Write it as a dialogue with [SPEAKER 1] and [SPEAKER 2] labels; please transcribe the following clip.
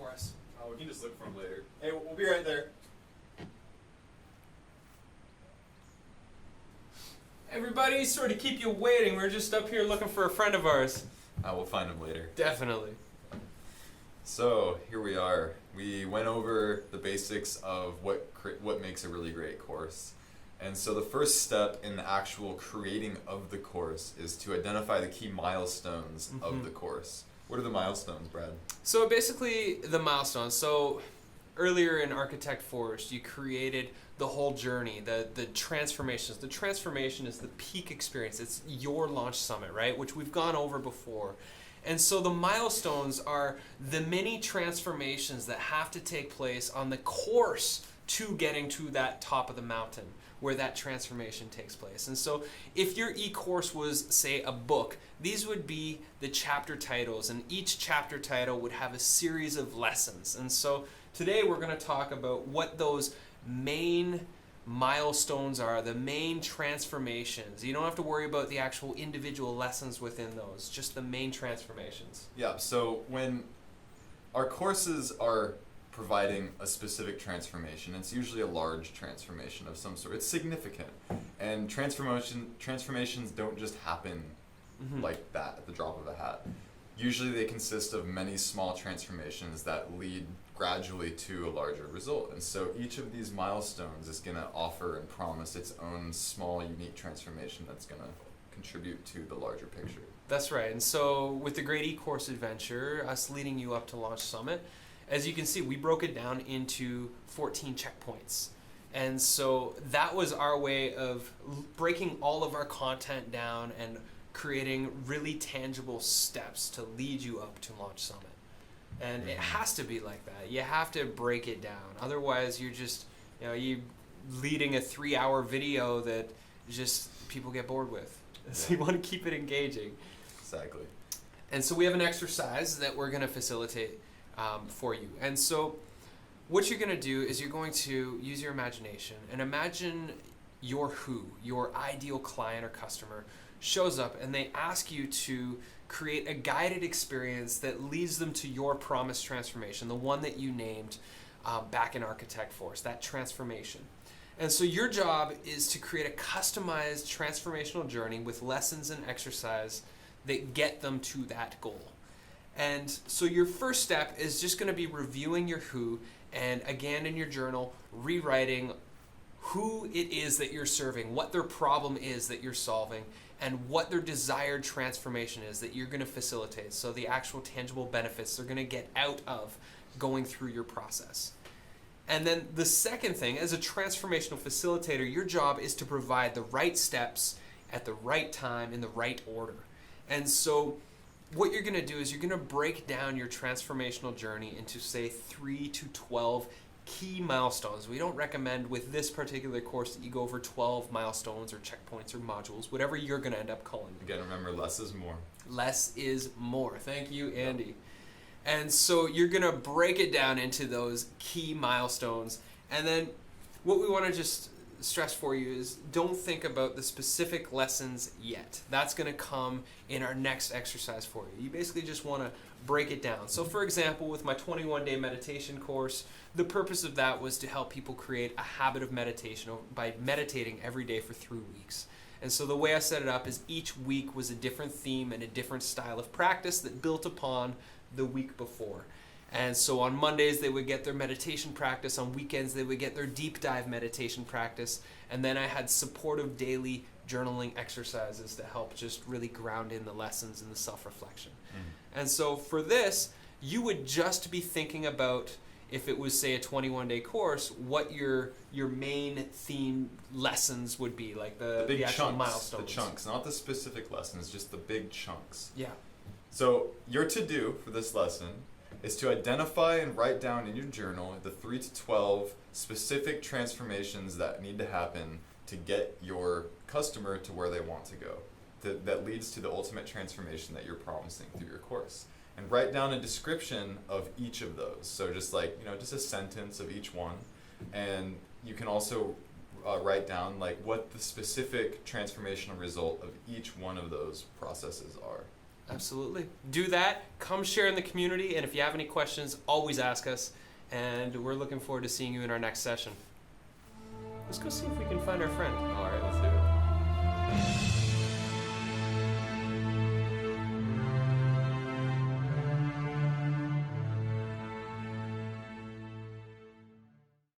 [SPEAKER 1] for us.
[SPEAKER 2] Oh, we can just look for them later.
[SPEAKER 1] Hey, we'll be right there. Everybody, sorry to keep you waiting. We're just up here looking for a friend of ours.
[SPEAKER 2] We'll find them later.
[SPEAKER 1] Definitely.
[SPEAKER 2] So here we are. We went over the basics of what makes a really great course. And so the first step in the actual creating of the course is to identify the key milestones of the course. What are the milestones, Brad?
[SPEAKER 1] So basically, the milestones. So earlier in Architect Forest, you created the whole journey, the transformations. The transformation is the peak experience. It's your launch summit, right? Which we've gone over before. And so the milestones are the many transformations that have to take place on the course to getting to that top of the mountain where that transformation takes place. And so if your eCourse was, say, a book, these would be the chapter titles, and each chapter title would have a series of lessons. And so today we're going to talk about what those main milestones are, the main transformations. You don't have to worry about the actual individual lessons within those, just the main transformations.
[SPEAKER 2] Yeah, so when our courses are providing a specific transformation, it's usually a large transformation of some sort. It's significant. And transformations don't just happen like that at the drop of a hat. Usually they consist of many small transformations that lead gradually to a larger result. And so each of these milestones is going to offer and promise its own small, unique transformation that's going to contribute to the larger picture.
[SPEAKER 1] That's right. And so with the Great eCourse Adventure, us leading you up to Launch Summit, as you can see, we broke it down into 14 checkpoints. And so that was our way of breaking all of our content down and creating really tangible steps to lead you up to Launch Summit. And it has to be like that. You have to break it down. Otherwise, you're just, you leading a 3-hour video that just people get bored with. So you want to keep it engaging.
[SPEAKER 2] Exactly.
[SPEAKER 1] And so we have an exercise that we're going to facilitate for you. And so what you're going to do is you're going to use your imagination and imagine your ideal client or customer shows up and they ask you to create a guided experience that leads them to your promised transformation, the one that you named back in Architect Force, that transformation. And so your job is to create a customized transformational journey with lessons and exercise that get them to that goal. And so your first step is just going to be reviewing your who, and again in your journal, rewriting who it is that you're serving, what their problem is that you're solving, and what their desired transformation is that you're going to facilitate. So the actual tangible benefits they're going to get out of going through your process. And then the second thing, as a transformational facilitator, your job is to provide the right steps at the right time in the right order. And so what you're going to do is you're going to break down your transformational journey into, say, 3 to 12 key milestones. We don't recommend with this particular course that you go over 12 milestones or checkpoints or modules, whatever you're going to end up calling them.
[SPEAKER 2] Again, remember, less is more.
[SPEAKER 1] Less is more. Thank you, Andy. Yep. And so you're going to break it down into those key milestones. And then what we want to just stress for you is don't think about the specific lessons yet. That's going to come in our next exercise for you. You basically just want to break it down. So for example, with my 21-day meditation course, the purpose of that was to help people create a habit of meditation by meditating every day for 3 weeks. And so the way I set it up is each week was a different theme and a different style of practice that built upon the week before. And so on Mondays, they would get their meditation practice. On weekends, they would get their deep dive meditation practice. And then I had supportive daily journaling exercises to help just really ground in the lessons and the self-reflection. And so for this, you would just be thinking about, if it was, say, a 21-day course, what your main theme lessons would be, like the
[SPEAKER 2] big
[SPEAKER 1] actual
[SPEAKER 2] chunks,
[SPEAKER 1] milestones.
[SPEAKER 2] The chunks, not the specific lessons, just the big chunks.
[SPEAKER 1] Yeah.
[SPEAKER 2] So your to-do for this lesson is to identify and write down in your journal the 3 to 12 specific transformations that need to happen to get your customer to where they want to go. That leads to the ultimate transformation that you're promising through your course. And write down a description of each of those. So just like, just a sentence of each one. And you can also write down like what the specific transformational result of each one of those processes are.
[SPEAKER 1] Absolutely. Do that. Come share in the community. And if you have any questions, always ask us. And we're looking forward to seeing you in our next session. Let's go see if we can find our friend.
[SPEAKER 2] All right, let's do it.